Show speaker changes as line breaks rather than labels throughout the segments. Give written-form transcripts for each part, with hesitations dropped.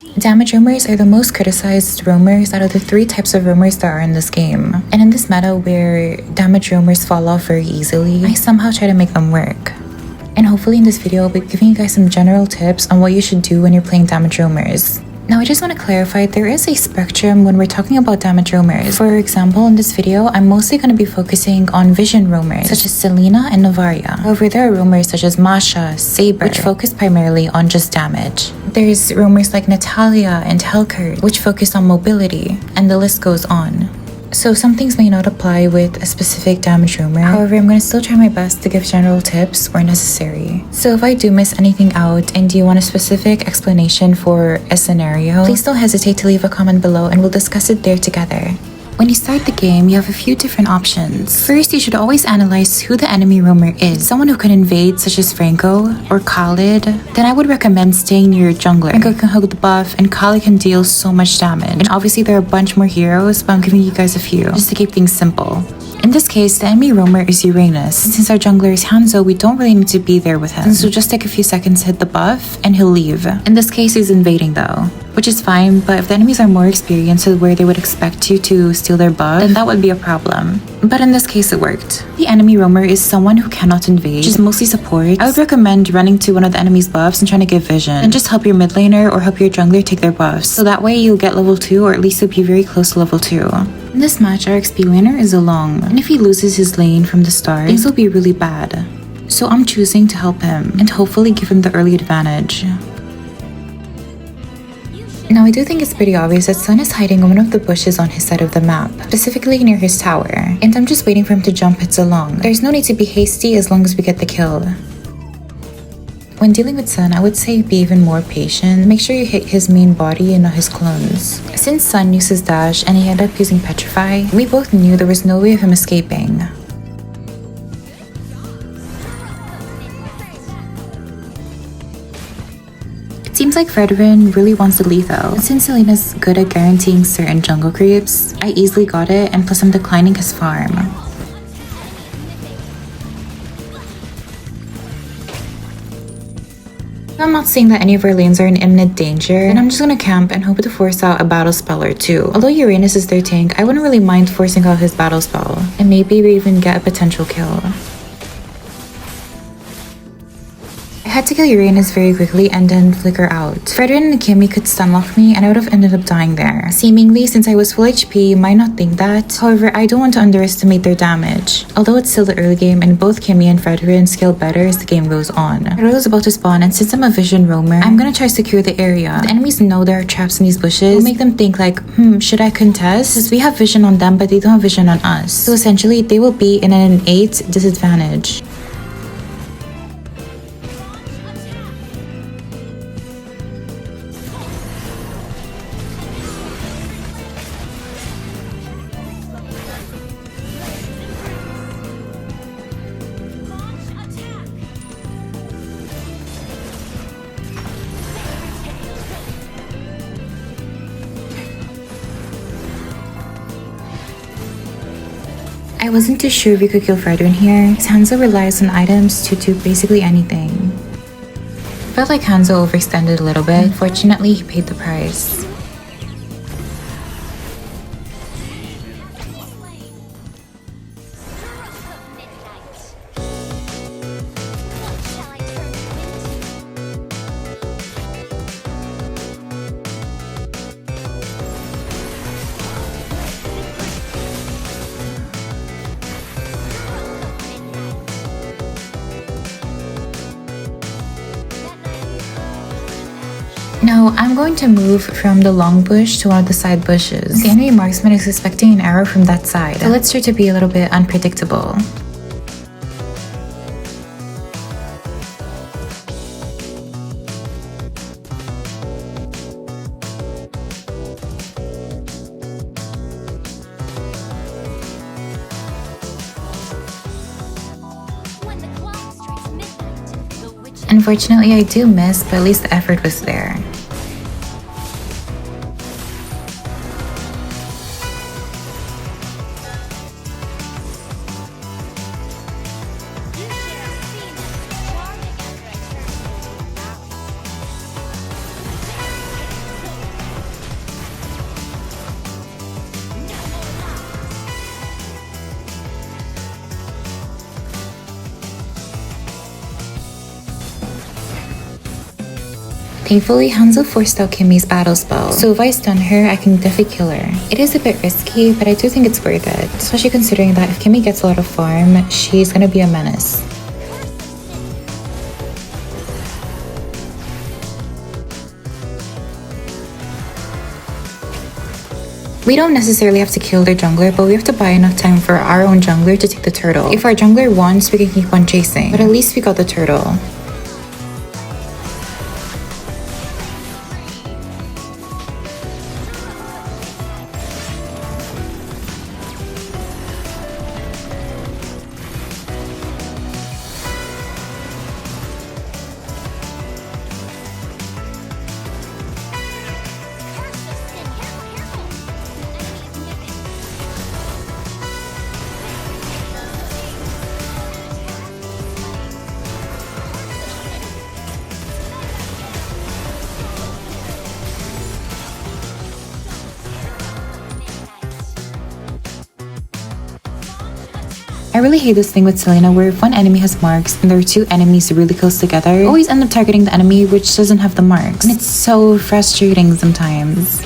Damage roamers are the most criticized roamers out of the 3 types of roamers there are in this game. And in this meta where damage roamers fall off very easily, I somehow try to make them work. And hopefully in this video I'll be giving you guys some general tips on what you should do when you're playing damage roamers. Now I just want to clarify, there is a spectrum when we're talking about damage roamers. For example, in this video, I'm mostly going to be focusing on vision roamers, such as Selena and Novaria. However, there are roamers such as Masha, Saber, which focus primarily on just damage. There's roamers like Natalia and Helkert, which focus on mobility, and the list goes on. So some things may not apply with a specific damage roamer. However, I'm going to still try my best to give general tips where necessary. So if I do miss anything out and you want a specific explanation for a scenario, please don't hesitate to leave a comment below and we'll discuss it there together. When you start the game, you have a few different options. First, you should always analyze who the enemy roamer is. Someone who can invade, such as Franco or Khalid, then I would recommend staying near your jungler. Franco can hug the buff and Khalid can deal so much damage. And obviously there are a bunch more heroes, but I'm giving you guys a few, just to keep things simple. In this case, the enemy roamer is Uranus. And since our jungler is Hanzo, we don't really need to be there with him. So just take a few seconds to hit the buff, and he'll leave. In this case, he's invading though, which is fine, but if the enemies are more experienced to where they would expect you to steal their buff, then that would be a problem. But in this case, it worked. The enemy roamer is someone who cannot invade, which is mostly support. I would recommend running to one of the enemy's buffs and trying to get vision, and just help your mid laner or help your jungler take their buffs. So that way you'll get level 2, or at least you'll be very close to level 2. In this match, our XP laner is Along, and if he loses his lane from the start, things will be really bad. So I'm choosing to help him, and hopefully give him the early advantage. Now I do think it's pretty obvious that Sun is hiding in one of the bushes on his side of the map, specifically near his tower, and I'm just waiting for him to jump hits Along. There's no need to be hasty as long as we get the kill. When dealing with Sun, I would say be even more patient. Make sure you hit his main body and not his clones. Since Sun uses dash and he ended up using Petrify, we both knew there was no way of him escaping. It seems like Fredrin really wants the lethal, but since Selena's good at guaranteeing certain jungle creeps, I easily got it, and plus I'm declining his farm. I'm not saying that any of our lanes are in imminent danger, and I'm just gonna camp and hope to force out a battle spell or two. Although Uranus is their tank, I wouldn't really mind forcing out his battle spell, and maybe we even get a potential kill. I had to kill Uranus very quickly and then flicker out. Fredrin and Kimmy could stunlock me and I would have ended up dying there. Seemingly, since I was full HP, you might not think that. However, I don't want to underestimate their damage. Although it's still the early game and both Kimmy and Fredrin scale better as the game goes on. Fredrin is about to spawn, and since I'm a vision roamer, I'm gonna try to secure the area. The enemies know there are traps in these bushes. It'll make them think like, should I contest? Since we have vision on them but they don't have vision on us. So essentially, they will be in an 8 disadvantage. I wasn't too sure if we could kill Fredrin here, because Hanzo relies on items to do basically anything. Felt like Hanzo overextended a little bit. Unfortunately, he paid the price. Now, I'm going to move from the long bush to one of the side bushes. The enemy marksman is expecting an arrow from that side, so let's try to be a little bit unpredictable. Unfortunately, I do miss, but at least the effort was there. Thankfully, Hanzo forced out Kimmy's battle spell, so if I stun her, I can definitely kill her. It is a bit risky, but I do think it's worth it, especially considering that if Kimmy gets a lot of farm, she's gonna be a menace. We don't necessarily have to kill their jungler, but we have to buy enough time for our own jungler to take the turtle. If our jungler wants, we can keep on chasing, but at least we got the turtle. I really hate this thing with Selena where if one enemy has marks and there are two enemies really close together, I always end up targeting the enemy which doesn't have the marks. And it's so frustrating sometimes.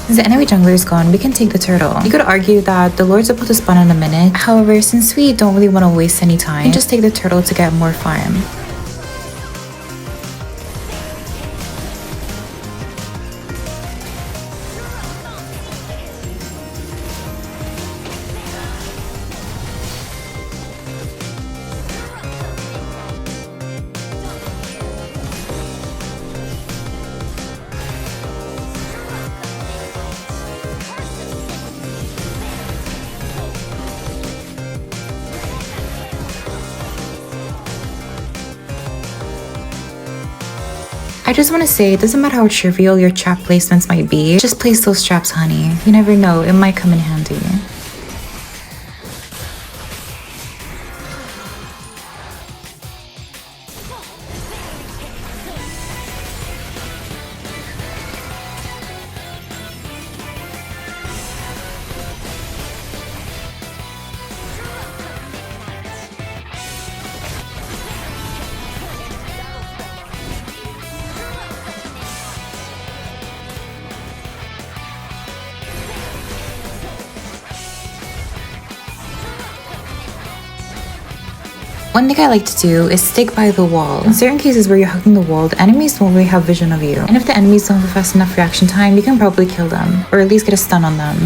Since the enemy jungler is gone, we can take the turtle. You could argue that the Lord's about to spawn in a minute. However, since we don't really want to waste any time, we can just take the turtle to get more farm. I just want to say, it doesn't matter how trivial your trap placements might be, just place those traps, honey. You never know, it might come in handy. One thing I like to do is stick by the wall. In certain cases where you're hugging the wall, the enemies won't really have vision of you. And if the enemies don't have a fast enough reaction time, you can probably kill them, or at least get a stun on them.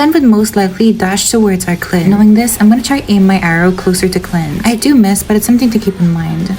Sen would most likely dash towards our Clint. Knowing this, I'm gonna try aim my arrow closer to Clint. I do miss, but it's something to keep in mind.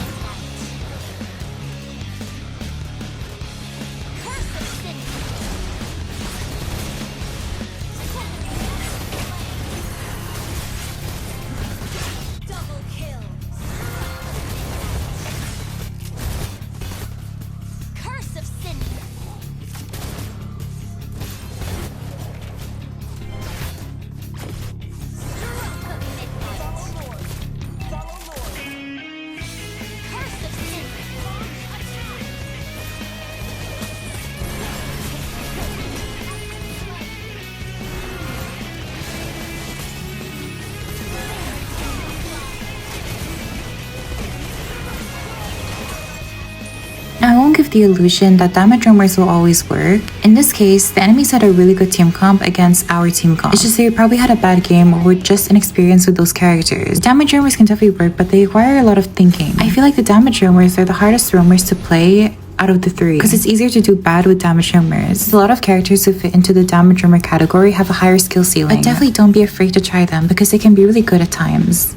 Now, I won't give the illusion that damage roamers will always work. In this case, the enemies had a really good team comp against our team comp. It's just they probably had a bad game or were just inexperienced with those characters. Damage roamers can definitely work, but they require a lot of thinking. I feel like the damage roamers are the hardest roamers to play out of the three because it's easier to do bad with damage roamers. A lot of characters who fit into the damage roamer category have a higher skill ceiling, but definitely don't be afraid to try them because they can be really good at times.